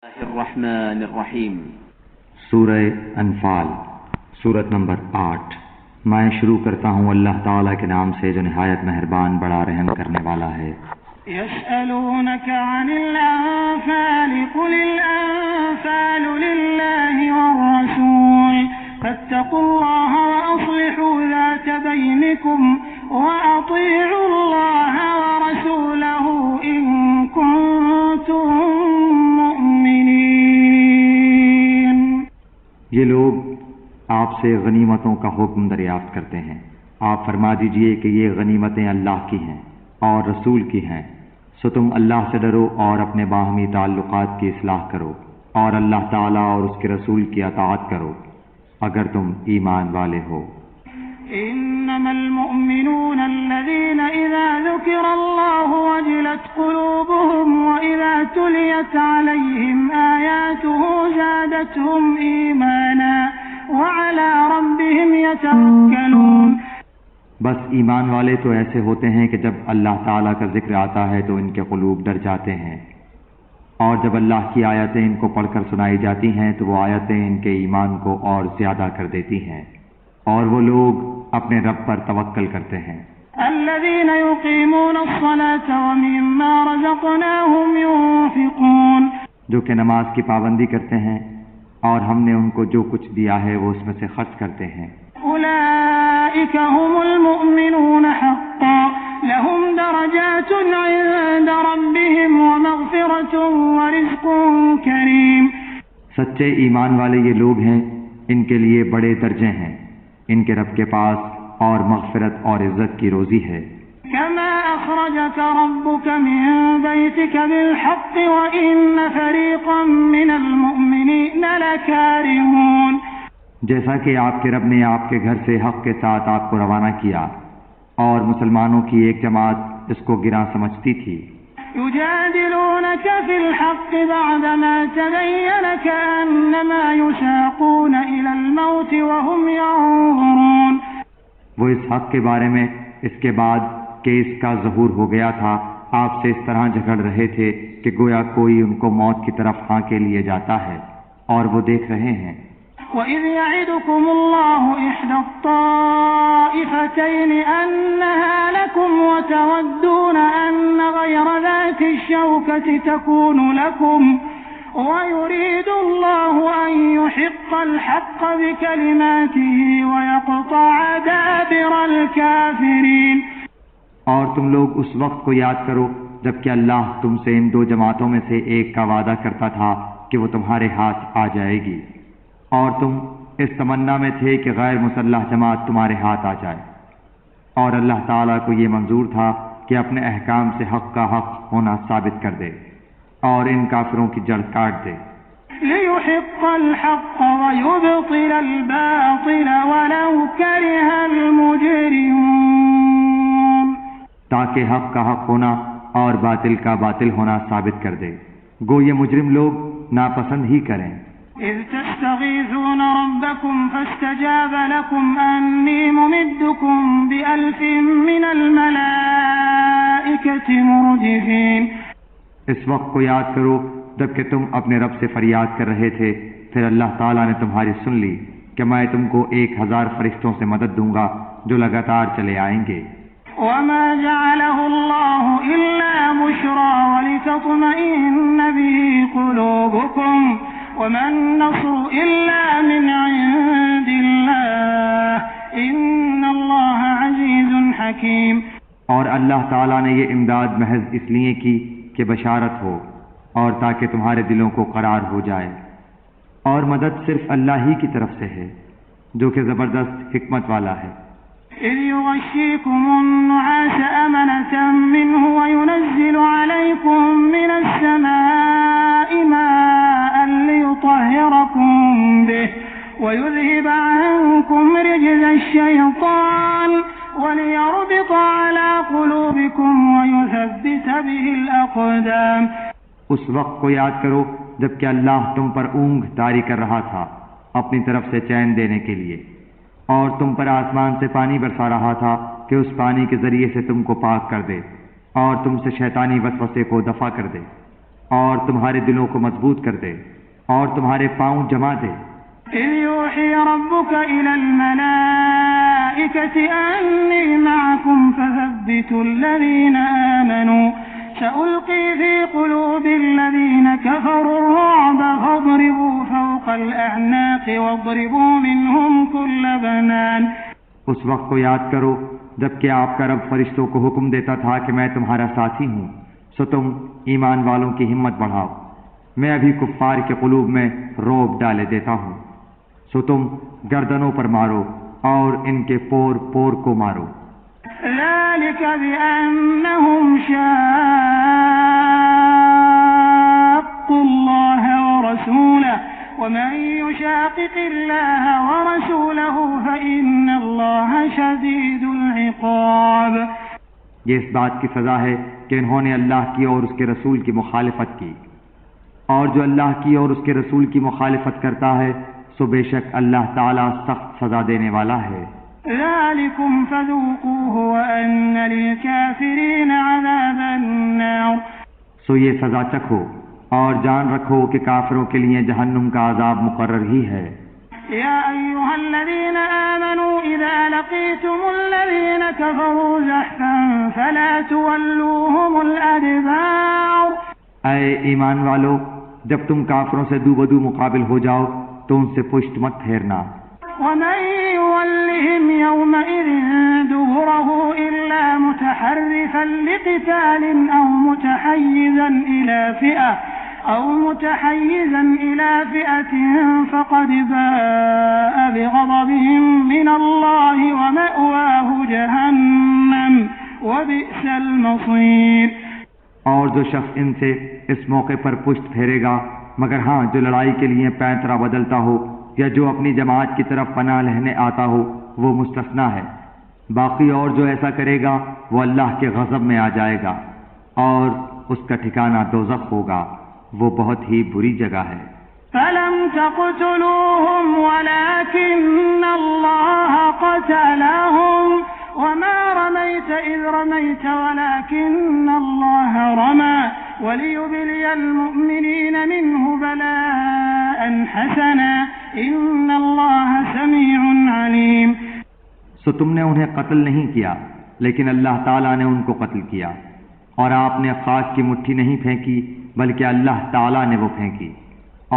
الرحمن الرحیم سورہ انفال سورت نمبر 8۔ میں شروع کرتا ہوں اللہ تعالیٰ کے نام سے جو نہایت مہربان بڑا رحم کرنے والا ہے۔ يسألونك عن الأنفال قل الأنفال لله والرسول فاتقوا الله وأصلحوا ذات بينكم وأطيعوا الله ورسوله إن كنتم مؤمنين۔ یہ لوگ آپ سے غنیمتوں کا حکم دریافت کرتے ہیں، آپ فرما دیجئے کہ یہ غنیمتیں اللہ کی ہیں اور رسول کی ہیں، سو تم اللہ سے ڈرو اور اپنے باہمی تعلقات کی اصلاح کرو اور اللہ تعالیٰ اور اس کے رسول کی اطاعت کرو اگر تم ایمان والے ہو۔ إنما المؤمنون الذين إذا ذكر الله وجلت قلوبهم وإذا تليت عليهم آياته زادتهم إيمانا وعلى ربهم يتوكلون۔ بس ایمان والے تو ایسے ہوتے ہیں کہ جب اللہ تعالیٰ کا ذکر آتا ہے تو ان کے قلوب ڈر جاتے ہیں، اور جب اللہ کی آیتیں ان کو پڑھ کر سنائی جاتی ہیں تو وہ آیتیں ان کے ایمان کو اور زیادہ کر دیتی ہیں، اور وہ لوگ اپنے رب پر توکل کرتے ہیں۔ الذين يقيمون الصلاة ومما رزقناهم ينفقون۔ جو کہ نماز کی پابندی کرتے ہیں اور ہم نے ان کو جو کچھ دیا ہے وہ اس میں سے خرچ کرتے ہیں۔ أولئك هم المؤمنون حقا لهم درجات عند ربهم ومغفرة ورزق كريم۔ سچے ایمان والے یہ لوگ ہیں، ان کے لیے بڑے درجے ہیں ان کے رب کے پاس، اور مغفرت اور عزت کی روزی ہے۔ كما أخرجك ربك من بيتك بالحق وإن فريقا من المؤمنين لكارهون۔ جیسا کہ آپ کے رب نے آپ کے گھر سے حق کے ساتھ آپ کو روانہ کیا، اور مسلمانوں کی ایک جماعت اس کو گراں سمجھتی تھی۔ يجادلونك في الحق بعدما تبين كأنما يساقون إلى الموت وهم ينظرون۔ وہ اس حق کے بارے میں اس کے بعد کہ اس کا ظہور ہو گیا تھا آپ سے اس طرح جھگڑ رہے تھے کہ گویا کوئی ان کو موت کی طرف ہانکے لیے جاتا ہے، اور وہ دیکھ رہے ہیں۔ وَإِذْ يَعِدُكُمُ اللَّهُ إِحْدَى الطَّائِفَتَيْنِ أَنَّهَا لَكُمْ وَتَوَدُّونَ أَنَّ غَيْرَ ذَاتِ الشَّوْكَةِ تَكُونُ لَكُمْ وَيُرِيدُ اللَّهُ أَن يُحِقَّ الْحَقَّ بِكَلِمَاتِهِ وَيَقْطَعَ دَابِرَ الْكَافِرِينَ۔ اور تم لوگ اس وقت کو یاد کرو جب کہ اللہ تم سے ان دو جماعتوں میں سے ایک کا وعدہ کرتا تھا کہ وہ تمہارے ہاتھ آ جائے گی، اور تم اس تمنا میں تھے کہ غیر مسلح جماعت تمہارے ہاتھ آ جائے، اور اللہ تعالیٰ کو یہ منظور تھا کہ اپنے احکام سے حق کا حق ہونا ثابت کر دے اور ان کافروں کی جڑ کاٹ دے۔ لِيُحِقَّ الْحَقَّ وَيُبْطِلَ الْبَاطِلَ وَلَوْ كَرِهَ الْمُجْرِمُونَ۔ تاکہ حق کا حق ہونا اور باطل کا باطل ہونا ثابت کر دے، گو یہ مجرم لوگ ناپسند ہی کریں۔ إذ تستغيثون ربكم فاستجاب لكم أني ممدكم بألف من الملائكة مردفين۔ اس وقت کو یاد کرو جب کہ تم اپنے رب سے فریاد کر رہے تھے، پھر اللہ تعالیٰ نے تمہاری سن لی کہ میں تم کو 1000 فرشتوں سے مدد دوں گا جو لگاتار چلے آئیں گے۔ وما جعله الله إلا بشرى ولتطمئن به قلوبكم وما النصر إلا من عند الله إن الله عزيز حكيم۔ اور اللہ تعالیٰ نے یہ امداد محض اس لیے کی کہ بشارت ہو اور تاکہ تمہارے دلوں کو قرار ہو جائے، اور مدد صرف اللہ ہی کی طرف سے ہے جو کہ زبردست حکمت والا ہے۔ إذ يغشيكم النعاس أمنة منه وينزل عليكم من السماء ماء ليطهركم به ويذهب عنكم رجز الشيطان وليربط على قلوبكم ويثبت به الأقدام۔ اس وقت کو یاد کرو جب کہ اللہ تم پر اونگ طاری کر رہا تھا اپنی طرف سے چین دینے کے لیے، اور تم پر آسمان سے پانی برسا رہا تھا کہ اس پانی کے ذریعے سے تم کو پاک کر دے اور تم سے شیطانی وسوسے کو دفع کر دے، اور تمہارے دلوں کو مضبوط کر دے اور تمہارے پاؤں جما دے۔ إذ يوحي ربك إلى الملائكة أني معكم فثبتوا الذين آمنوا سألقي في قلوب الذين كفروا الرعب فاضربوا فوق الأعناق واضربوا منهم كل بنان۔ اس وقت کو یاد کرو جبکہ آپ کا رب فرشتوں کو حکم دیتا تھا کہ میں تمہارا ساتھی ہوں، سو تم ایمان والوں کی ہمت بڑھاؤ، میں ابھی کفار کے قلوب میں رعب ڈالے دیتا ہوں، سو تم گردنوں پر مارو اور ان کے پور پور کو مارو۔ ذلك بأنهم شاقوا الله ورسوله ومن يشاقق الله ورسوله فإن الله شديد العقاب۔ یہ اس بات کی سزا ہے کہ انہوں نے اللہ کی اور اس کے رسول کی مخالفت کی، اور جو اللہ کی اور اس کے رسول کی مخالفت کرتا ہے سو بے شک اللہ تعالیٰ سخت سزا دینے والا ہے۔ ذلكم فذوقوه وأن للكافرين عذاب النار۔ سو یہ سزا چکھو اور جان رکھو کہ کافروں کے لیے جہنم کا عذاب مقرر ہی ہے۔ يا أيها الذين آمنوا إذا لقيتم الذين كفروا زحفا فلا تولوهم الأدبار۔ اے ایمان والو، جب تم کافروں سے دو بدو مقابل ہو جاؤ تو ان سے پشت مت پھیرنا۔ ومن يولهم يومئذ دبره إلا متحرفا لقتال أو متحيزا إلى فئة فقد باء بغضب من الله ومأواه جهنم وبئس المصير۔ اور جو شخص ان سے اس موقع پر پشت پھیرے گا مگر ہاں جو لڑائی کے لیے پینترا بدلتا ہو یا جو اپنی جماعت کی طرف پناہ لینے آتا ہو وہ مستثنا ہے، باقی اور جو ایسا کرے گا وہ اللہ کے غضب میں آ جائے گا اور اس کا ٹھکانہ دوزخ ہوگا، وہ بہت ہی بری جگہ ہے۔ فلم تقتلوهم ولكن الله قتلهم وما رميت إذ رميت ولكن الله رمى وليبلي المؤمنين منه بلاء حسنا إن الله سميع عليم۔ سو تم نے انہیں قتل نہیں کیا لیکن اللہ تعالیٰ نے ان کو قتل کیا، اور آپ نے خاک کی مٹھی نہیں پھینکی بلکہ اللہ تعالیٰ نے وہ پھینکی،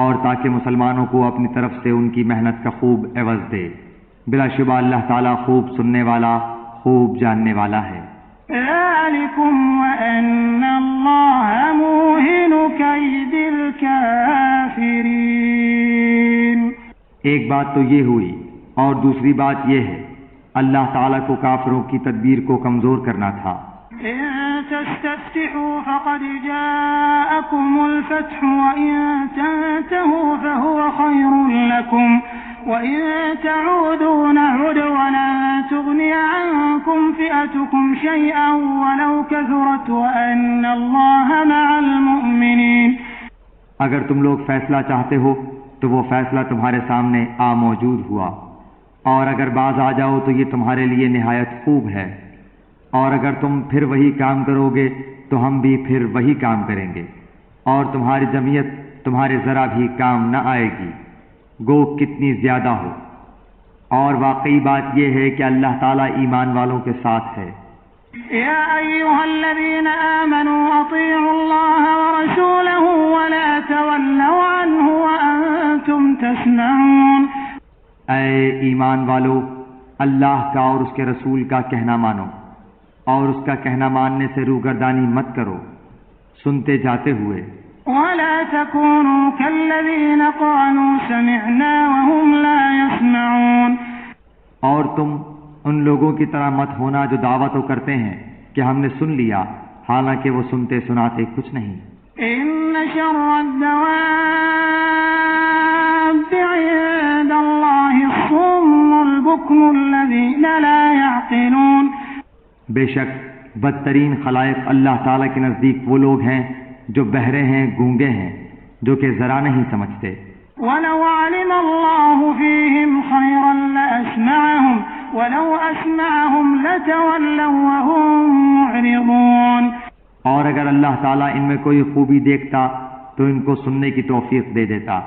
اور تاکہ مسلمانوں کو اپنی طرف سے ان کی محنت کا خوب عوض دے۔ بلا شبہ اللہ تعالیٰ خوب سننے والا خوب جاننے والا ہے۔ ذلكم وأن الله موهن كيد الكافرين۔ ایک بات تو یہ ہوئی اور دوسری بات یہ ہے اللہ تعالیٰ کو کافروں کی تدبیر کو کمزور کرنا تھا۔ إن تستفتحوا فقد جاءكم الفتح وإن تنتهوا فهو خير لكم وإن تعودوا نعد ولن تغني عنكم فئتكم شيئا ولو كثرت وأن الله مع المؤمنين۔ اگر تم لوگ فیصلہ چاہتے ہو تو وہ فیصلہ تمہارے سامنے موجود ہوا، اور اگر باز آ جاؤ تو یہ تمہارے لیے نہایت خوب ہے، اور اگر تم پھر وہی کام کرو گے تو ہم بھی پھر وہی کام کریں گے، اور تمہاری جمعیت تمہارے ذرا بھی کام نہ آئے گی گو کتنی زیادہ ہو۔ اور واقعی بات یہ ہے کہ اللہ تعالیٰ ایمان والوں کے ساتھ ہے۔ يا أيها الذين آمنوا أطيعوا الله ورسوله ولا تولوا عنه وأنتم تسمعون۔ اے ایمان والو، اللہ کا اور اس کے رسول کا کہنا مانو اور اس کا کہنا ماننے سے روگردانی مت کرو، سنتے جاتے ہوئے۔ ولا تكونوا كالذين قالوا سمعنا وهم لا يسمعون۔ اور تم ان لوگوں کی طرح مت ہونا جو دعویٰ تو کرتے ہیں کہ ہم نے سن لیا حالانکہ وہ سنتے سناتے کچھ نہیں۔ إن شر الدواب عند الله الصم البكم الذين لا يعقلون۔ بے شک بدترین خلائق اللہ تعالیٰ کے نزدیک وہ لوگ ہیں جو بہرے ہیں، گونگے ہیں، جو کہ ذرا نہیں سمجھتے۔ وَلَوْ عَلِمَ اللَّهُ فِيهِمْ خَيْرًا لَأَسْمَعَهُمْ وَلَوْ أَسْمَعَهُمْ لَتَوَلَّوْا وَهُمْ مُعْرِضُونَ۔ اور اگر اللہ تعالیٰ ان میں کوئی خوبی دیکھتا تو ان کو سننے کی توفیق دے دیتا،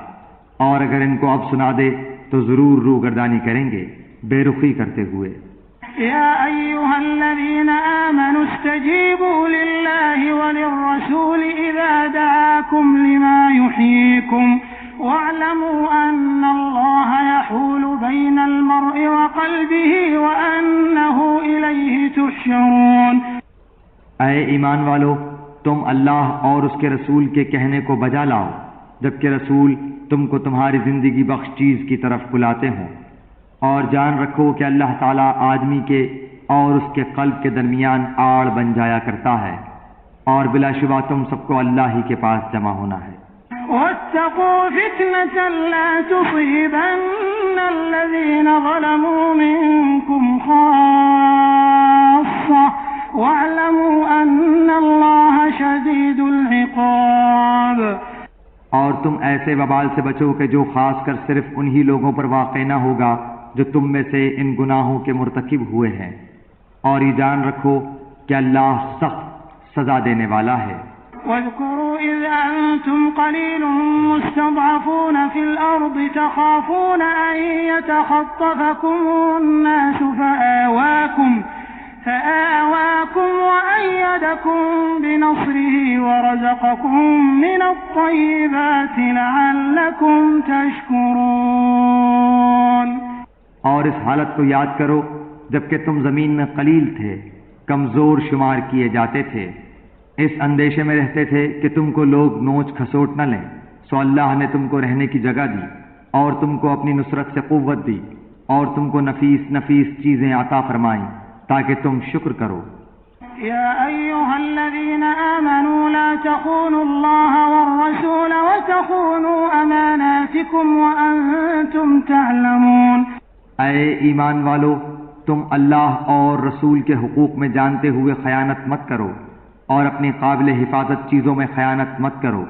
اور اگر ان کو اب سنا دے تو ضرور روگردانی کریں گے بے رخی کرتے ہوئے۔ يا أيها الذين آمنوا استجيبوا لله وللرسول إذا دعاكم لما يحييكم واعلموا أن الله يحول بين المرء وقلبه وأنه إليه تحشرون۔ اے ایمان والو، تم اللہ اور اس کے رسول کے کہنے کو بجا لاؤ جبکہ رسول تم کو تمہاری زندگی بخش چیز کی طرف بلاتے ہوں، اور جان رکھو کہ اللہ تعالیٰ آدمی کے اور اس کے قلب کے درمیان آڑ بن جایا کرتا ہے، اور بلا شبہ تم سب کو اللہ ہی کے پاس جمع ہونا ہے۔ واتقوا فتنة لا تصيبن الذين ظلموا منكم خاصة واعلموا أن الله شديد العقاب۔ اور تم ایسے وبال سے بچو کہ جو خاص کر صرف انہی لوگوں پر واقع نہ ہوگا جو تم میں سے ان گناہوں کے مرتکب ہوئے ہیں، اور یہ جان رکھو کہ اللہ سخت سزا دینے والا ہے۔ واذكروا إذ أنتم قليل مستضعفون في الأرض تخافون أن يتخطفكم الناس فآواكم وأيدكم بنصره ورزقكم من الطيبات لعلكم تشكرون۔ اور اس حالت کو یاد کرو جبکہ تم زمین میں قلیل تھے، کمزور شمار کیے جاتے تھے، اس اندیشے میں رہتے تھے کہ تم کو لوگ نوچ کھسوٹ نہ لیں، سو اللہ نے تم کو رہنے کی جگہ دی اور تم کو اپنی نصرت سے قوت دی اور تم کو نفیس نفیس چیزیں عطا فرمائیں تاکہ تم شکر کرو۔ يا أيها الذين آمنوا لا تخونوا الله والرسول وتخونوا أماناتكم وأنتم تعلمون۔ اے ایمان والو، تم اللہ اور رسول کے حقوق میں جانتے ہوئے خیانت مت کرو اور اپنی قابل حفاظت چیزوں میں خیانت مت کرو۔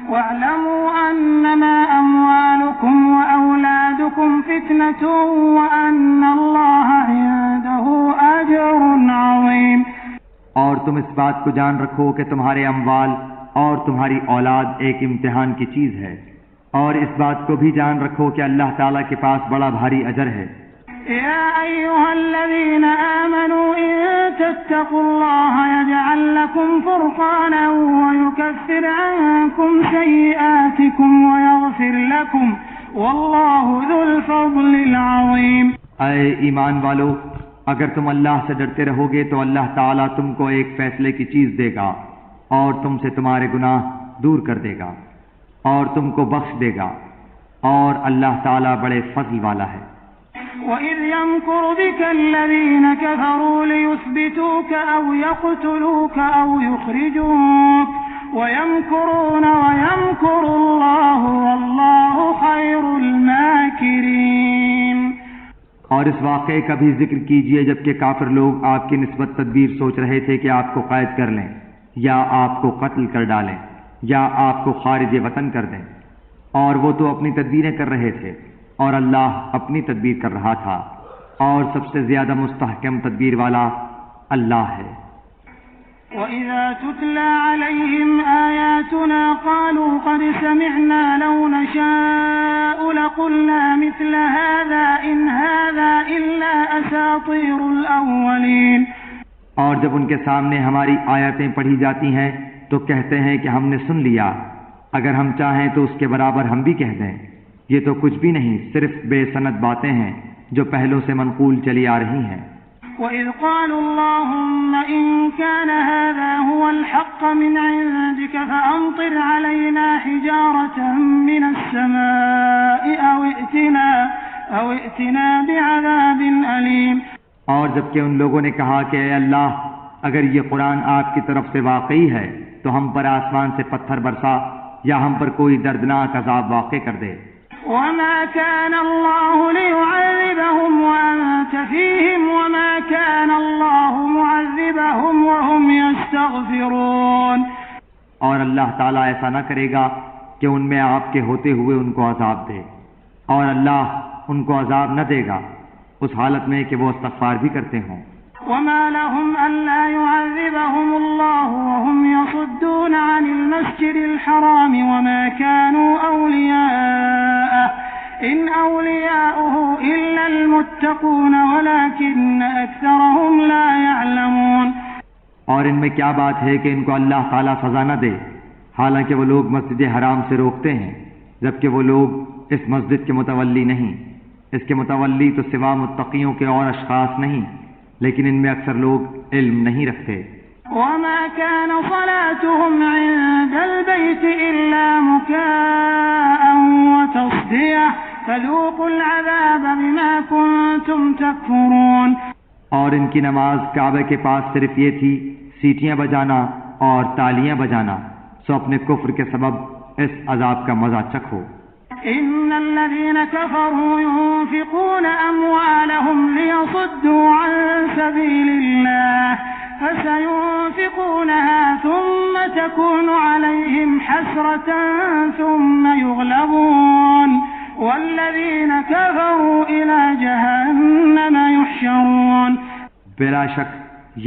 واعلموا أنما أموالكم وأولادكم فتنة وأن الله عنده أجر عظيم۔ اور تم اس بات کو جان رکھو کہ تمہارے اموال اور تمہاری اولاد ایک امتحان کی چیز ہے، اور اس بات کو بھی جان رکھو کہ اللہ تعالیٰ کے پاس بڑا بھاری اجر ہے۔ يا أيها الذين آمنوا إن تتقوا الله يجعل لكم فرقانا ويكفر عنكم سيئاتكم ويغفر لكم والله ذو الفضل العظيم۔ اے ایمان والو، اگر تم اللہ سے ڈرتے رہو گے تو اللہ تعالیٰ تم کو ایک فیصلے کی چیز دے گا اور تم سے تمہارے گناہ دور کر دے گا اور تم کو بخش دے گا، اور اللہ تعالیٰ بڑے فضل والا ہے۔ وَإِذْ يَمْكُرُ بِكَ الَّذِينَ كَفَرُوا لِيُثْبِتُوكَ أَوْ يَقْتُلُوكَ أَوْ يُخْرِجُوكَ وَيَمْكُرُونَ وَيَمْكُرُ اللَّهُ وَاللَّهُ خَيْرُ الْمَاكِرِينَ۔ اور اس واقعے کا بھی ذکر کیجئے جبکہ کافر لوگ آپ کی نسبت تدبیر سوچ رہے تھے کہ آپ کو قید کر لیں یا آپ کو قتل کر ڈالیں یا آپ کو خارج وطن کر دیں، اور وہ تو اپنی تدبیریں کر رہے تھے اور اللہ اپنی تدبیر کر رہا تھا، اور سب سے زیادہ مستحکم تدبیر والا اللہ ہے۔ وَإِذَا تُتْلَى عَلَيْهِمْ آيَاتُنَا قَالُوا قَدْ سَمِعْنَا لَوْ نَشَاءُ لَقُلْنَا مِثْلَ هَذَا إِنْ هَذَا إِلَّا أَسَاطِيرُ الْأَوَّلِينَ۔ اور جب ان کے سامنے ہماری آیتیں پڑھی جاتی ہیں تو کہتے ہیں کہ ہم نے سن لیا، اگر ہم چاہیں تو اس کے برابر ہم بھی کہہ دیں، یہ تو کچھ بھی نہیں، صرف بے سند باتیں ہیں جو پہلوں سے منقول چلی آ رہی ہیں۔ وَإِذْ قَالُوا اللَّهُمَّ إِن كَانَ هَذَا هُوَ الْحَقَّ مِنْ عِندِكَ فَأَمْطِرْ عَلَيْنَا حِجَارَةً مِنَ السَّمَاءِ أَوْ ائْتِنَا بِعَذَابٍ أَلِيمٍ۔ اور جبکہ ان لوگوں نے کہا کہ اے اللہ، اگر یہ قرآن آپ کی طرف سے واقعی ہے تو ہم پر آسمان سے پتھر برسا یا ہم پر کوئی دردناک عذاب واقع کر دے۔ وَمَا كَانَ اللَّهُ لِيُعَذِّبَهُمْ وَأَنْتَ فِيهِمْ وَمَا كَانَ اللَّهُ مُعَذِّبَهُمْ وَهُمْ يَسْتَغْفِرُونَ۔ اور اللہ تعالیٰ ایسا نہ کرے گا کہ ان میں آپ کے ہوتے ہوئے ان کو عذاب دے، اور اللہ ان کو عذاب نہ دے گا اس حالت میں کہ وہ استغفار بھی کرتے ہوں۔ وما لهم ألا يعذبهم الله وهم يصدون عن المسجد الحرام وما كانوا أولياءه إن أولياؤه إلا المتقون ولكن أكثرهم لا يعلمون۔ اور ان میں کیا بات ہے کہ ان کو اللہ تعالیٰ سزا نہ دے، حالانکہ وہ لوگ مسجد حرام سے روکتے ہیں، جبکہ وہ لوگ اس مسجد کے متولی نہیں۔ اس کے متولی تو سوا متقیوں کے اور اشخاص نہیں، لیکن ان میں اکثر لوگ علم نہیں رکھتے۔ وما كان صلاتهم عند البيت إلا مكاء وتصدية فذوقوا العذاب بما كنتم تكفرون۔ اور ان کی نماز کعبے کے پاس صرف یہ تھی سیٹیاں بجانا اور تالیاں بجانا، سو اپنے کفر کے سبب اس عذاب کا مزہ چکھو۔ إن الذين كفروا ينفقون أموالهم ليصدوا عن سبيل الله فسينفقونها ثم تكون عليهم حسرة ثم يغلبون والذين كفروا إلى جهنم يحشرون۔ بلا شک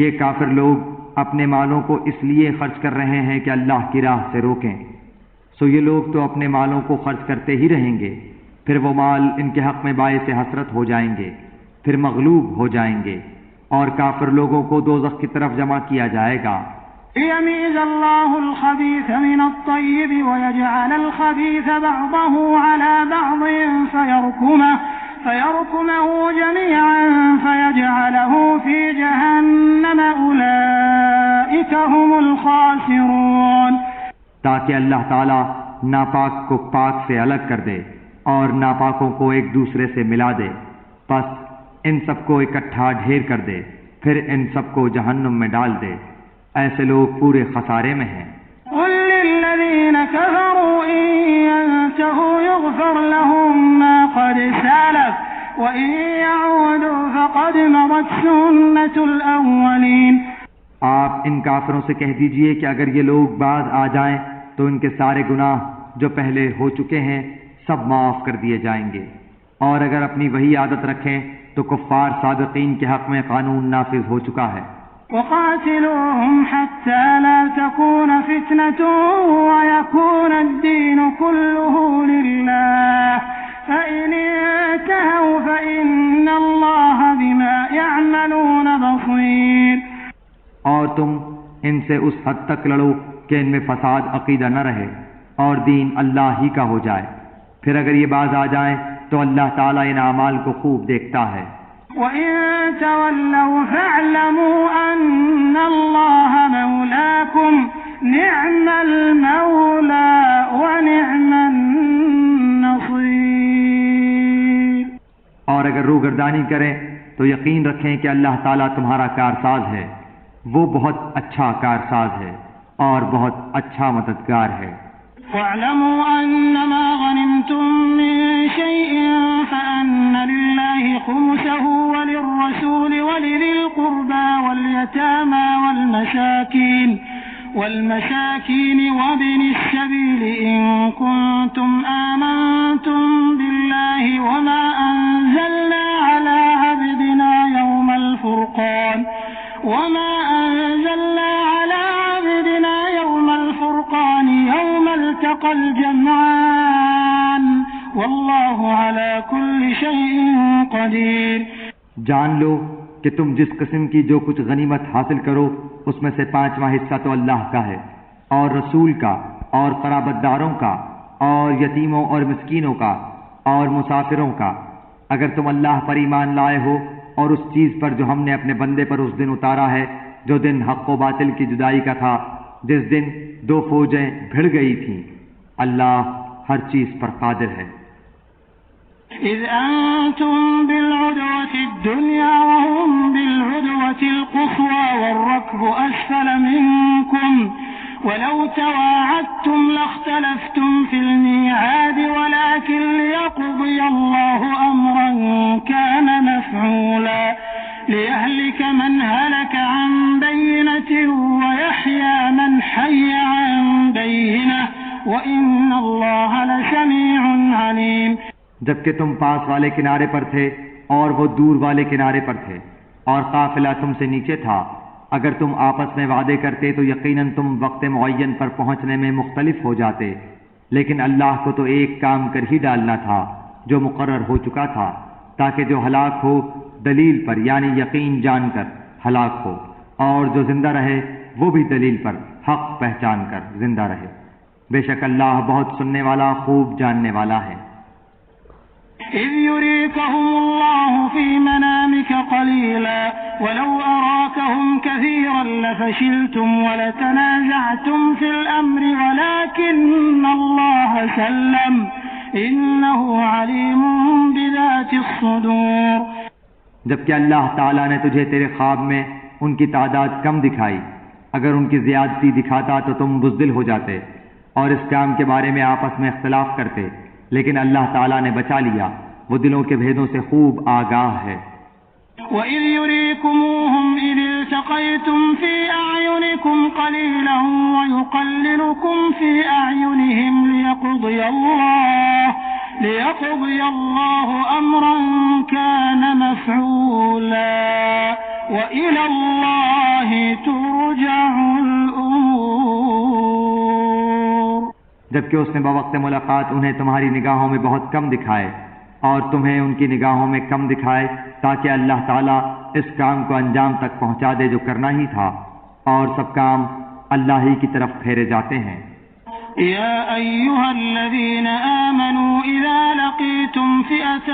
یہ کافر لوگ اپنے مالوں کو اس لیے خرچ کر رہے ہیں کہ اللہ کی راہ سے روکیں، سو یہ لوگ تو اپنے مالوں کو خرچ کرتے ہی رہیں گے، پھر وہ مال ان کے حق میں باعث حسرت ہو جائیں گے، پھر مغلوب ہو جائیں گے، اور کافر لوگوں کو دوزخ کی طرف جمع کیا جائے گا۔ ليميز الله الخبيث من الطيب ويجعل الخبيث بعضه على بعض فيركمه جميعا فيجعله في جهنم أولئك هم الخاسرون۔ تاکہ اللہ تعالیٰ ناپاک کو پاک سے الگ کر دے اور ناپاکوں کو ایک دوسرے سے ملا دے، پس ان سب کو اکٹھا ڈھیر کر دے، پھر ان سب کو جہنم میں ڈال دے، ایسے لوگ پورے خسارے میں ہیں۔ قل للذين كفروا إن ينتهوا يغفر لهم ما قد سلف وإن يعودوا فقد مضت سنة الأولين۔ آپ ان کافروں سے کہہ دیجئے کہ اگر یہ لوگ بعد آ جائیں تو ان کے سارے گناہ جو پہلے ہو چکے ہیں سب معاف کر دیے جائیں گے، اور اگر اپنی وہی عادت رکھیں تو کفار سابقین کے حق میں قانون نافذ ہو چکا ہے۔ وقاتلوهم حتى لا تكون فتنة ويكون الدين كله لله فإن انتهوا فإن الله بما يعملون بصير۔ اور تم ان سے اس حد تک لڑو کہ ان میں فساد عقیدہ نہ رہے اور دین اللہ ہی کا ہو جائے، پھر اگر یہ باز آ جائیں تو اللہ تعالیٰ ان اعمال کو خوب دیکھتا ہے۔ وَإِن تَوَلَّوْا فَاعْلَمُوا أَنَّ اللَّهَ مَوْلَاكُمْ نِعْمَ الْمَوْلَى وَنِعْمَ النَّصِيرُ۔ اور اگر روگردانی کریں تو یقین رکھیں کہ اللہ تعالیٰ تمہارا کارساز ہے، وہ بہت اچھا کارساز ہے اور بہت اچھا مددگار ہے۔ وَاعْلَمُوا أَنَّمَا غَنِمْتُم مِّن شَيْءٍ فَأَنَّ لِلَّهِ خُمُسَهُ وَلِلرَّسُولِ وَلِذِي الْقُرْبَى وَالْيَتَامَى وَالْمَسَاكِينِ وَابْنِ السَّبِيلِ إِن كُنتُمْ آمَنتُم بِاللَّهِ وَمَا أَنزَلْنَا عَلَىٰ عَبْدِنَا يَوْمَ الْفُرْقَانِ يَوْمَ الْتَقَى الْجَمْعَانِ وَاللَّهُ عَلَىٰ كُلِّ شَيْءٍ قَدِيرٌ۔ جان لو کہ تم جس قسم کی جو کچھ غنیمت حاصل کرو اس میں سے 5واں حصہ تو اللہ کا ہے، اور رسول کا، اور قرابت داروں کا، اور یتیموں اور مسکینوں کا، اور مسافروں کا، اگر تم اللہ پر ایمان لائے ہو اور اس چیز پر جو ہم نے اپنے بندے پر اس دن اتارا ہے، جو دن حق و باطل کی جدائی کا تھا، جس دن 2 فوجیں بھڑ گئی تھیں۔ اللہ ہر چیز پر قادر ہے۔ إذ أنتم بالعدوة الدنيا وهم بالعدوة القصوى والركب أسفل منكم ولو تواعدتم لاختلفتم في الميعاد ولكن ليقضي الله أمرا كان مفعولا ليهلك من هلك عن بينة ويحيى من حي عن بينة وإن الله لسميع عليم۔ جبکہ تم پاس والے کنارے پر تھے اور وہ دور والے کنارے پر تھے، اور قافلہ تم سے نیچے تھا۔ اگر تم آپس میں وعدے کرتے تو یقیناً تم وقت معین پر پہنچنے میں مختلف ہو جاتے، لیکن اللہ کو تو ایک کام کر ہی ڈالنا تھا جو مقرر ہو چکا تھا، تاکہ جو ہلاک ہو دلیل پر یعنی یقین جان کر ہلاک ہو، اور جو زندہ رہے وہ بھی دلیل پر حق پہچان کر زندہ رہے۔ بے شک اللہ بہت سننے والا خوب جاننے والا ہے۔ إذ يريكهم الله في منامك قليلا ولو أراكهم كثيرا لفشلتم ولتنازعتم في الأمر ولكن الله سلم إنه عليم بذات الصدور۔ جبکہ اللہ تعالیٰ نے تجھے تیرے خواب میں ان کی تعداد کم دکھائی، اگر ان کی زیادتی دکھاتا تو تم بزدل ہو جاتے اور اس کام کے بارے میں آپس میں اختلاف کرتے، لیکن اللہ تعالیٰ نے بچا لیا، وہ دلوں کے بھیدوں سے خوب آگاہ ہے۔ وَإِذْ يُرِيكُمُوهُمْ إِذِ الْتَقَيْتُمْ فِي أَعْيُنِكُمْ قَلِيلًا وَيُقَلِّلُكُمْ فِي أَعْيُنِهِمْ لِيَقْضِيَ اللَّهُ أَمْرًا كَانَ مَفْعُولًا وَإِلَى اللَّهِ تُرْجَعُ الْأُمُورُ۔ جبکہ اس نے بوقت ملاقات انہیں تمہاری نگاہوں میں بہت کم دکھائے اور تمہیں ان کی نگاہوں میں کم دکھائے، تاکہ اللہ تعالیٰ اس کام کو انجام تک پہنچا دے جو کرنا ہی تھا، اور سب کام اللہ ہی کی طرف پھیرے جاتے ہیں۔ يا أيها الذين آمنوا إذا لقيتم فئة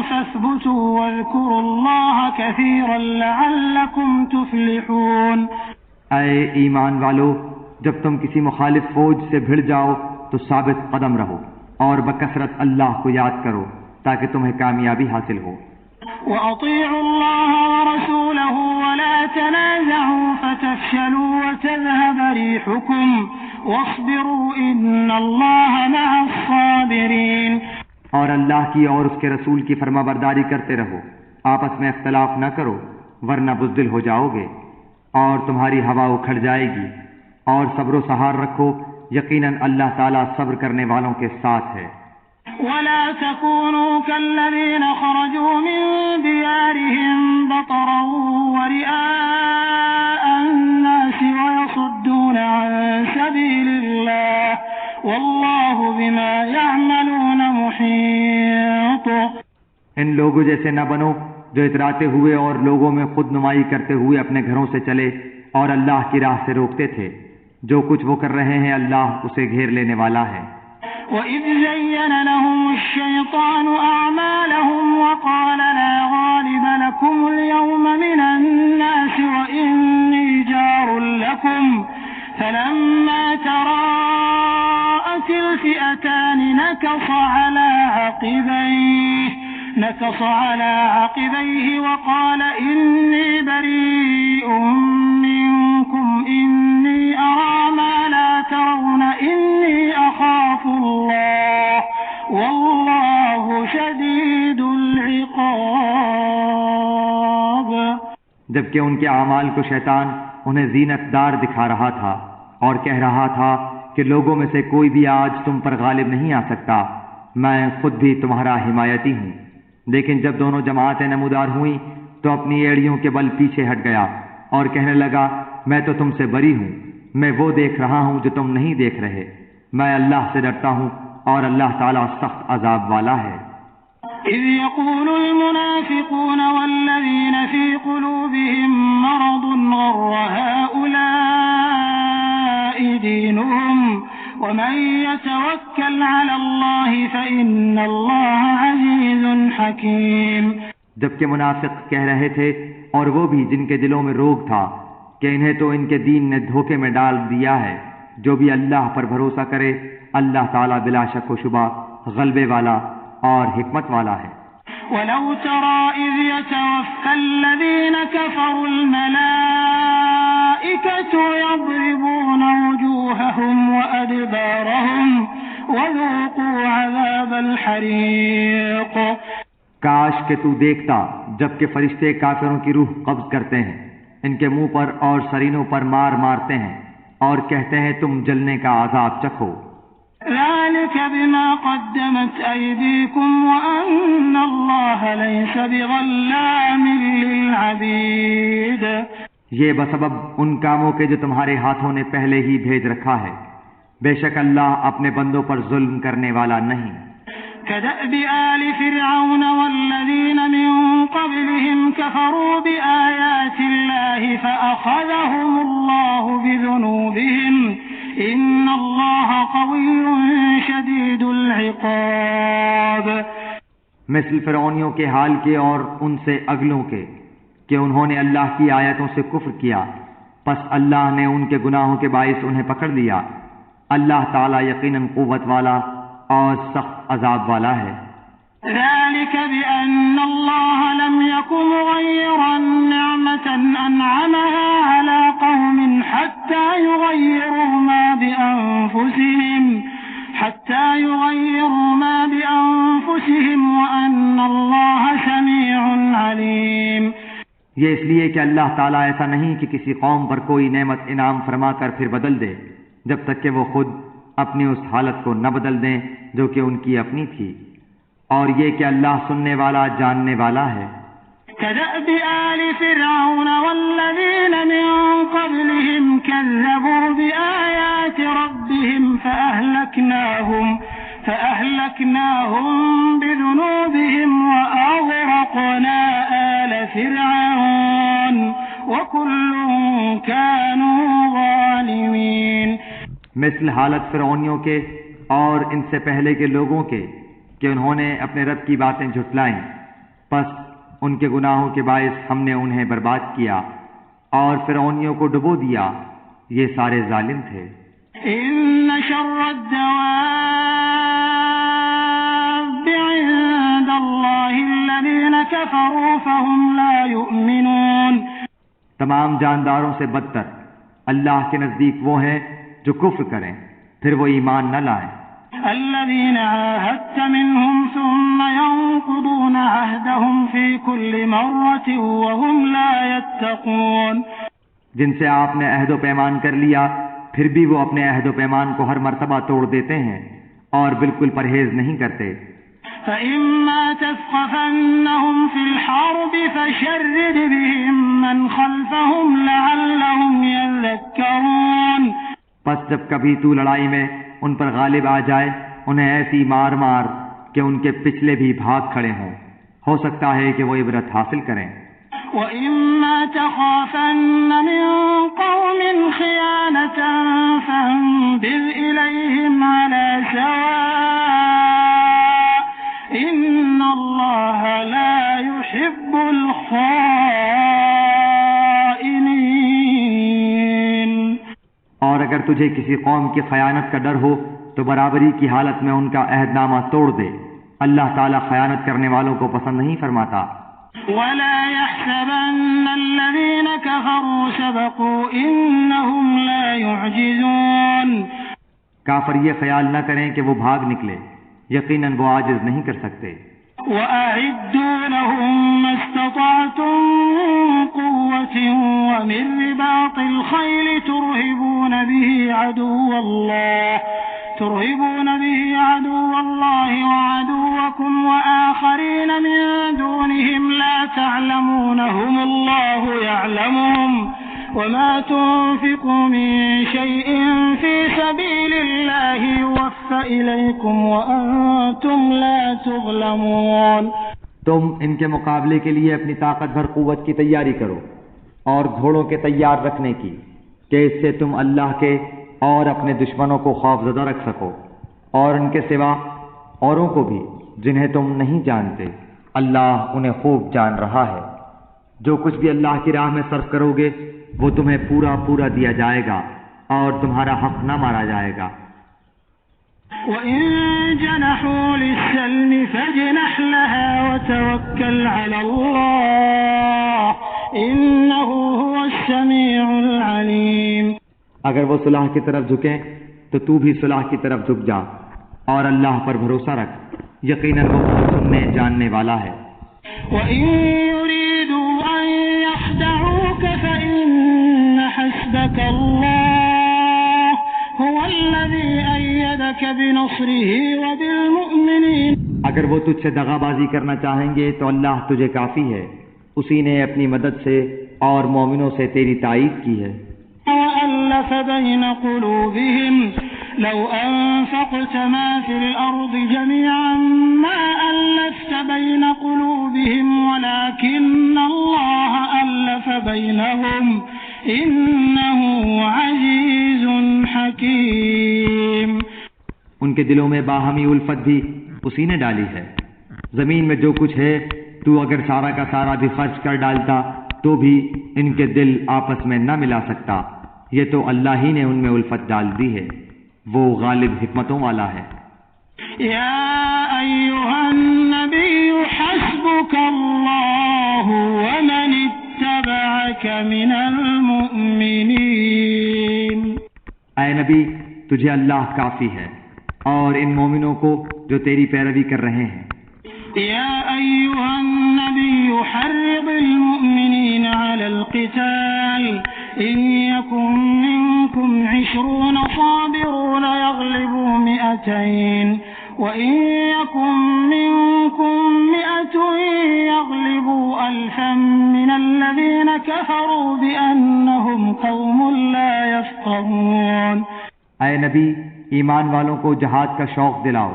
فاثبتوا واذكروا الله كثيرا لعلكم تفلحون۔ اے ایمان والو، جب تم کسی مخالف فوج سے بھڑ جاؤ تو ثابت قدم رہو اور بکثرت اللہ کو یاد کرو تاکہ تمہیں کامیابی حاصل ہو۔ وَأَطِيعُوا اللَّهَ وَرَسُولَهُ وَلَا تَنَازَعُوا فَتَفْشَلُوا وَتَذْهَبَ رِيحُكُمْ وَاصْبِرُوا إِنَّ اللَّهَ مَعَ الصَّابِرِينَ۔ اور اللہ کی اور اس کے رسول کی فرما برداری کرتے رہو، آپس میں اختلاف نہ کرو ورنہ بزدل ہو جاؤ گے اور تمہاری ہوا اکھڑ جائے گی، اور صبر و سہار رکھو، یقیناً اللہ تعالیٰ صبر کرنے والوں کے ساتھ ہے۔ ولا تكونوا كالذين خرجوا من ديارهم بطرا ورئاء الناس ويصدون عن سبيل الله والله بما يعملون محيط۔ ان لوگوں جیسے نہ بنو جو اتراتے ہوئے اور لوگوں میں خود نمائی کرتے ہوئے اپنے گھروں سے چلے اور اللہ کی راہ سے روکتے تھے، جو کچھ وہ کر رہے ہیں اللہ اسے گھیر لینے والا ہے۔ وَإِذْ زَيَّنَ لَهُمُ الشَّيْطَانُ أَعْمَالَهُمْ وَقَالَ لَا غَالِبَ لَكُمُ الْيَوْمَ مِنَ النَّاسِ وَإِنِّي جَارٌ لَكُمْ فَلَمَّا تَرَاءَتِ الْفِئَتَانِ نَكَصَ عَلَى عَقِبَيْهِ وَقَالَ إِنِّي بَرِيءٌ مِّنكُمْ إِنِّي أَرَىٰ مَا لَا تَرَوْنَ إِنِّي أَخَافُ اللَّهَ وَاللَّهُ شَدِيدُ الْعِقَابِ۔ جبکہ ان کے اعمال کو شیطان انہیں زینت دار دکھا رہا تھا اور کہہ رہا تھا کہ لوگوں میں سے کوئی بھی آج تم پر غالب نہیں آ سکتا، میں خود بھی تمہارا حمایتی ہوں۔ لیکن جب دونوں جماعتیں نمودار ہوئیں تو اپنی ایڑیوں کے بل پیچھے ہٹ گیا اور کہنے لگا میں تو تم سے بری ہوں، میں وہ دیکھ رہا ہوں جو تم نہیں دیکھ رہے، میں اللہ سے ڈرتا ہوں اور اللہ تعالیٰ سخت عذاب والا ہے۔ إذ يقول المنافقون والذين في قلوبهم مرض غر هؤلاء دينهم ومن يتوكل على الله فإن الله عزيز حكيم۔ جبکہ منافق کہہ رہے تھے، اور وہ بھی جن کے دلوں میں روگ تھا، کہ انہیں تو ان کے دین نے دھوکے میں ڈال دیا ہے، جو بھی اللہ پر بھروسہ کرے اللہ تعالیٰ بلا شک و شبہ غلبے والا اور حکمت والا ہے۔ وَلَوْ تَرَى إِذْ يَتَوَفَّى الَّذِينَ كَفَرُوا الْمَلَائِكَةُ يَضْرِبُونَ وُجُوهَهُمْ وَأَدْبَارَهُمْ وَذُوقُوا عَذَابَ الْحَرِيقِ۔ کاش کہ تو دیکھتا جبکہ فرشتے کافروں کی روح قبض کرتے ہیں، ان کے منہ پر اور سرینوں پر مارتے ہیں اور کہتے ہیں تم جلنے کا عذاب چکھو۔ ذلك بما قدمت أيديكم وأن الله ليس بظلام للعبيد. یہ بسبب ان کاموں کے جو تمہارے ہاتھوں نے پہلے ہی بھیج رکھا ہے. بے شک اللہ اپنے بندوں پر ظلم کرنے والا نہیں. كدأب آل فرعون والذين من قبلهم كفروا بآيات الله فأخذهم الله بذنوبهم إن الله قوي شديد العقاب. مثل فرعونیوں کے حال کے اور ان سے اگلوں کے کہ انہوں نے اللہ کی آیتوں سے کفر کیا، پس اللہ نے ان کے گناہوں کے باعث انہیں پکڑ لیا. اللہ تعالی یقیناً قوت والا اور سخت عذاب والا ہے. ذلك بأن الله لم يكن مغيرا نعمة أنعمها على قوم حتى يغيروا ما بأنفسهم وأن الله سميع عليم. یہ اس لیے کہ اللہ تعالیٰ ایسا نہیں کہ کسی قوم پر کوئی نعمت انعام فرما کر پھر بدل دے جب تک کہ وہ خود اپنی اس حالت کو نہ بدل دیں جو کہ ان کی اپنی تھی، اور یہ کہ اللہ سننے والا جاننے والا ہے. كدأب آل فرعون والذين من قبلهم كذبوا بآيات ربهم فأهلكناهم بذنوبهم وأغرقنا آل فرعون وكل كانوا ظالمين. مثل حالت فرعونیوں کے اور ان سے پہلے کے لوگوں کے کہ انہوں نے اپنے رب کی باتیں جھٹلائیں، پس ان کے گناہوں کے باعث ہم نے انہیں برباد کیا اور فرعونیوں کو ڈبو دیا. یہ سارے ظالم تھے. ان شر الدواب عند الله الذين كفروا فهم لا يؤمنون. تمام جانداروں سے بدتر اللہ کے نزدیک وہ ہیں جو کفر کریں پھر وہ ایمان نہ لائیں. الذين عاهدت منهم ثم ينقضون عهدهم في كل مرة وهم لا يتقون. جن سے آپ نے عہد و پیمان کر لیا پھر بھی وہ اپنے عہد و پیمان کو ہر مرتبہ توڑ دیتے ہیں اور بالکل پرہیز نہیں کرتے. فإما تثقفنهم في الحرب فشرد بهم من خلفهم لعلهم يذكرون. پس جب کبھی تو لڑائی میں ان پر غالب آ جائے انہیں ایسی مار مار کہ ان کے پچھلے بھی بھاگ کھڑے ہوں، ہو سکتا ہے کہ وہ عبرت حاصل کریں. وَإِمَّا تَخَافَنَّ مِن قَوْمٍ خِيَانَةً فَانبِذْ إِلَيْهِمْ عَلَى سَوَاءٍ إِنَّ اللَّهَ لَا يُحِبُّ الْخَائِنِينَ. اور اگر تجھے کسی قوم کی خیانت کا ڈر ہو تو برابری کی حالت میں ان کا عہد نامہ توڑ دے. اللہ تعالیٰ خیانت کرنے والوں کو پسند نہیں فرماتا. وَلَا يَحْسَبَنَّ الَّذِينَ كَفَرُوا سَبَقُوا إِنَّهُمْ لَا يُعْجِزُونَ. کافر یہ خیال نہ کریں کہ وہ بھاگ نکلے، یقیناً وہ عاجز نہیں کر سکتے. وَأَعِدُّوا لَهُم مَّا اسْتَطَعْتُم مِّن قُوَّةٍ وَمِن رِّبَاطِ الْخَيْلِ تُرْهِبُونَ بِهِ عَدُوَّ اللَّهِ وَعَدُوَّكُمْ وَآخَرِينَ مِن دُونِهِمْ لَا تَعْلَمُونَهُمُ اللَّهُ يَعْلَمُهُمْ وَمَا تُنفِقُوا مِن شَيْءٍ فِي سَبِيلِ اللَّهِ يُوَفَّ إِلَيْكُمْ وَأَنتُمْ لَا تُظْلَمُونَ. تم ان کے مقابلے کے لیے اپنی طاقت بھر قوت کی تیاری کرو اور گھوڑوں کے تیار رکھنے کی کہ اس سے تم اللہ کے اور اپنے دشمنوں کو خوف زدہ رکھ سکو، اور ان کے سوا اوروں کو بھی جنہیں تم نہیں جانتے. اللہ انہیں خوب جان رہا ہے. جو کچھ بھی اللہ کی راہ میں صرف کرو گے وہ تمہیں پورا پورا دیا جائے گا اور تمہارا حق نہ مارا جائے گا. وَإِن جَنَحُوا لِلسَّلْمِ فَاجْنَحْ لَهَا وَتَوَكَّلْ عَلَى اللَّهِ إِنَّهُ هُوَ السَّمِيعُ الْعَلِيمُ. اگر وہ صلح کی طرف جھکیں تو تو بھی صلح کی طرف جھک جا اور اللہ پر بھروسہ رکھ، یقیناً وہ سننے جاننے والا ہے. وَإِن يُرِيدُوا أَن يَخْدَعُوكَ فَإِنَّ حَسْبَكَ اللَّهُ هو الذي أيدك بنصره وبالمؤمنين. اگر وہ تجھ سے دغا بازی کرنا چاہیں گے تو اللہ تجھے کافی ہے، اسی نے اپنی مدد سے اور مومنوں سے تیری تائید کی ہے. وألف بين قلوبهم لو أنفقت ما في الأرض جميعا ما ألفت بين قلوبهم ولكن الله ألف بينهم إنه عزيز حكيم. ان کے دلوں میں باہمی الفت بھی اسی نے ڈالی ہے. زمین میں جو کچھ ہے تو اگر سارا کا سارا بھی خرچ کر ڈالتا تو بھی ان کے دل آپس میں نہ ملا سکتا. یہ تو اللہ ہی نے ان میں الفت ڈال دی ہے، وہ غالب حکمتوں والا ہے. یا ایھا النبی حسبک اللہ ومن اتبعک من المؤمنین. اے نبی تجھے اللہ کافی ہے اور ان مومنوں کو جو تیری پیروی کر رہے ہیں. یا ایھا النبی حرض المؤمنین علی القتال إن يكن منكم 20 صابرون يغلبوا 200 وإن يكن منكم 100 يغلبوا 1000 من الذين كفروا بأنهم قوم لا يفقهون. اے نبی ایمان والوں کو جہاد کا شوق دلاؤ.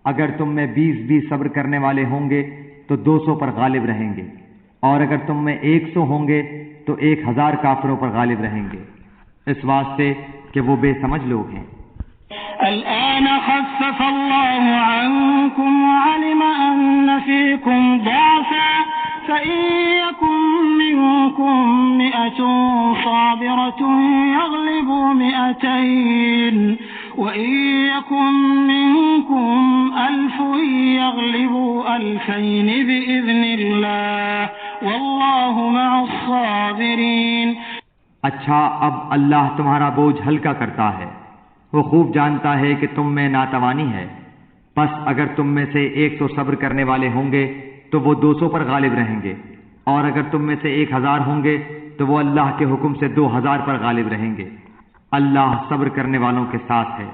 اگر تم میں 20 صبر کرنے والے ہوں گے تو 200 پر غالب رہیں گے، اور اگر تم میں 100 ہوں گے تو 1000 کافروں پر غالب رہیں گے، اس واسطے کہ وہ بے سمجھ لوگ ہیں. الآن خفف الله عنكم وعلم أن فيكم ضعفا فإن يكن منكم 100 صابرة يغلبوا 200 وإن يكن منكم 1000 يغلبوا 2000 بإذن الله واللہ مع الصابرین. اچھا اب اللہ تمہارا بوجھ ہلکا کرتا ہے، وہ خوب جانتا ہے کہ تم میں ناتوانی ہے. پس اگر تم میں سے 100 صبر کرنے والے ہوں گے تو وہ 200 پر غالب رہیں گے، اور اگر تم میں سے 1000 ہوں گے تو وہ اللہ کے حکم سے 2000 پر غالب رہیں گے. اللہ صبر کرنے والوں کے ساتھ ہے.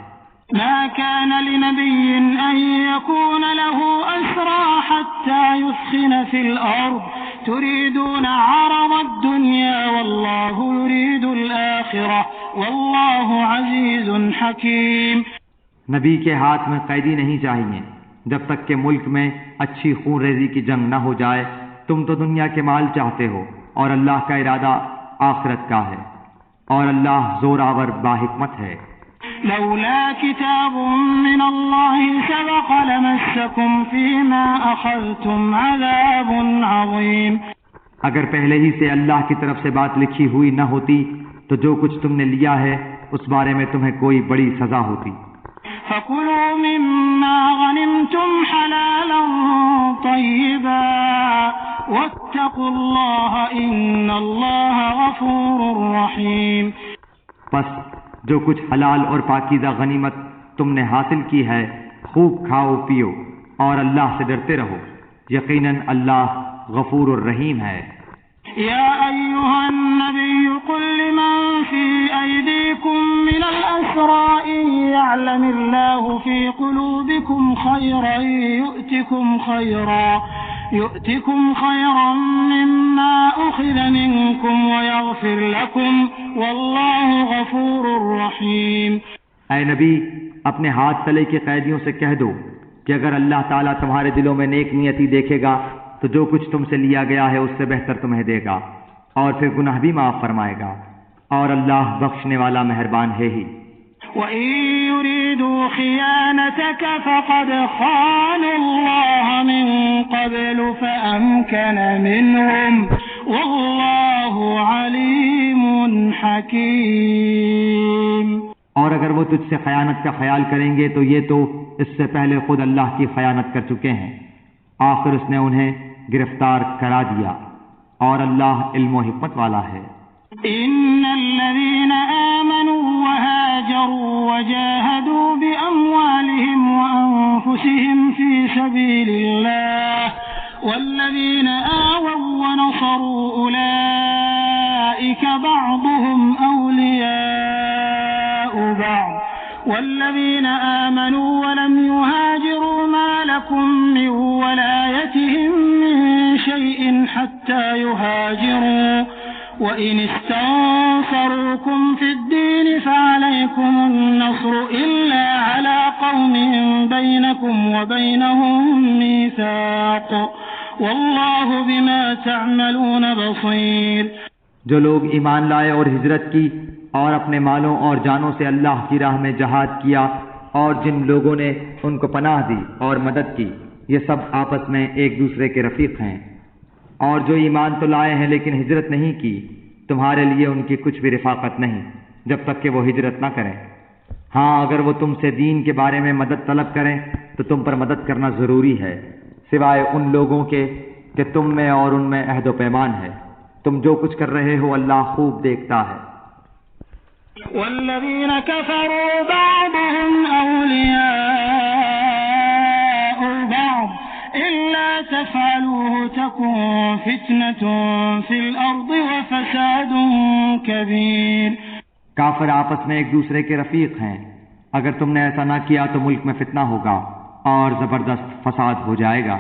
ما كان لنبي أن يكون له أسرى حتى يثخن في الأرض تريدون عرض الدنيا والله يريد الآخرة والله عزيز حكيم. نبی کے ہاتھ میں قیدی نہیں چاہیے جب تک کہ ملک میں اچھی خون ریزی کی جنگ نہ ہو جائے. تم تو دنیا کے مال چاہتے ہو اور اللہ کا ارادہ آخرت کا ہے، اور اللہ زوراور باحکمت ہے. لولا كتاب من الله سبق لمسكم فيما أخذتم عذاب عظيم. اگر پہلے ہی سے اللہ کی طرف سے بات لکھی ہوئی نہ ہوتی تو جو کچھ تم نے لیا ہے اس بارے میں تمہیں کوئی بڑی سزا ہوتی. فَكُلُوا مِمَّا غَنِمْتُمْ حَلَالًا طَيِّبًا وَاتَّقُوا اللَّهَ إِنَّ اللَّهَ غَفُورٌ رَحِيمٌ. پس جو کچھ حلال اور پاکیزہ غنیمت تم نے حاصل کی ہے خوب کھاؤ پیو اور اللہ سے ڈرتے رہو، یقیناً اللہ غفور الرحیم ہے. یا ایھا النبی قل لمن فی ایدیکم من الاسرى ان یعلم اللہ فی قلوبکم خیرا يؤتكم خيرا مما أخذ منكم ويغفر لكم والله غفور رحيم. اے نبی اپنے ہاتھ تلے کے قیدیوں سے کہہ دو کہ اگر اللہ تعالیٰ تمہارے دلوں میں نیک نیتی دیکھے گا تو جو کچھ تم سے لیا گیا ہے اس سے بہتر تمہیں دے گا، اور پھر گناہ بھی معاف فرمائے گا، اور اللہ بخشنے والا مہربان ہے ہی. وَإِن يُرِيدُوا خِيَانَتَكَ فَقَدْ خَانُوا اللَّهَ مِن قَبْلُ فَأَمْكَنَ مِنْهُمْ وَاللَّهُ عَلِيمٌ حَكِيمٌ. اور اگر وہ تجھ سے خیانت کا خیال کریں گے تو یہ تو اس سے پہلے خود اللہ کی خیانت کر چکے ہیں، آخر اس نے انہیں گرفتار کرا دیا، اور اللہ علم و حکمت والا ہے. إن الذين آمنوا وهاجروا وجاهدوا بأموالهم وأنفسهم في سبيل الله والذين آووا ونصروا أولئك بعضهم أولياء بعض والذين آمنوا ولم يهاجروا ما لكم من ولايتهم من شيء حتى يهاجروا وإن استنصروكم في الدين فعليكم النصر إلا على قوم بينكم وبينهم ميثاق والله بما تعملون بصير۔ جو لوگ ایمان لائے اور ہجرت کی اور اپنے مالوں اور جانوں سے اللہ کی راہ میں جہاد کیا اور جن لوگوں نے ان کو پناہ دی اور مدد کی، یہ سب آپس میں ایک دوسرے کے رفیق ہیں۔ اور جو ایمان تو لائے ہیں لیکن ہجرت نہیں کی، تمہارے لیے ان کی کچھ بھی رفاقت نہیں جب تک کہ وہ ہجرت نہ کریں۔ ہاں اگر وہ تم سے دین کے بارے میں مدد طلب کریں تو تم پر مدد کرنا ضروری ہے، سوائے ان لوگوں کے کہ تم میں اور ان میں عہد و پیمان ہے۔ تم جو کچھ کر رہے ہو اللہ خوب دیکھتا ہے۔ والذين كفروا بعضهم أولياء بعض إلا تفعلوه تكن فتنة في الأرض وفساد كبير۔ کافر آپس میں ایک دوسرے کے رفیق ہیں، اگر تم نے ایسا نہ کیا تو ملک میں فتنہ ہوگا اور زبردست فساد ہو جائے گا۔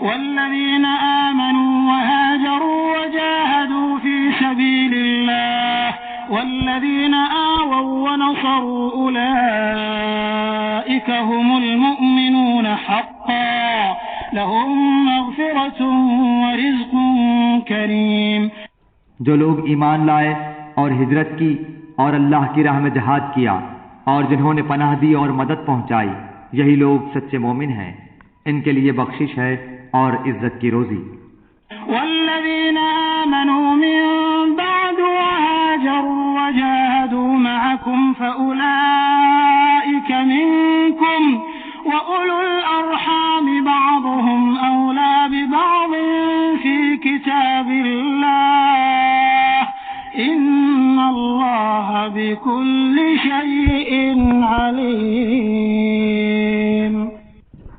والذين آمنوا وهاجروا وجاهدوا في سبيل الله والذين آووا ونصروا أولئك هم المؤمنون حقا لهم مغفرة ورزق كريم۔ جو لوگ ایمان لائے اور ہجرت کی اور اللہ کی راہ میں جہاد کیا اور جنہوں نے پناہ دی اور مدد پہنچائی، یہی لوگ سچے مومن ہیں، ان کے لیے بخشش ہے اور عزت کی روزی۔ والذين آمنوا من بعد وهاجروا وجاهدوا معكم فأولئك منكم وأولو الأرحام بعضهم أولى ببعض في كتاب الله إن الله بكل شيء عليم۔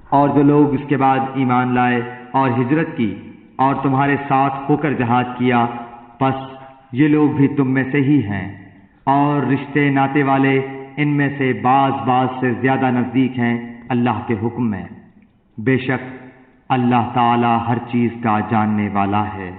اور جو لوگ اس کے بعد ایمان لائے اور ہجرت کی اور تمہارے ساتھ ہو کر جہاد کیا، پس یہ لوگ بھی تم میں سے ہی ہیں، اور رشتے ناتے والے ان میں سے بعض سے زیادہ نزدیک ہیں اللہ کے حکم میں۔ بے شک اللہ تعالی ہر چیز کا جاننے والا ہے۔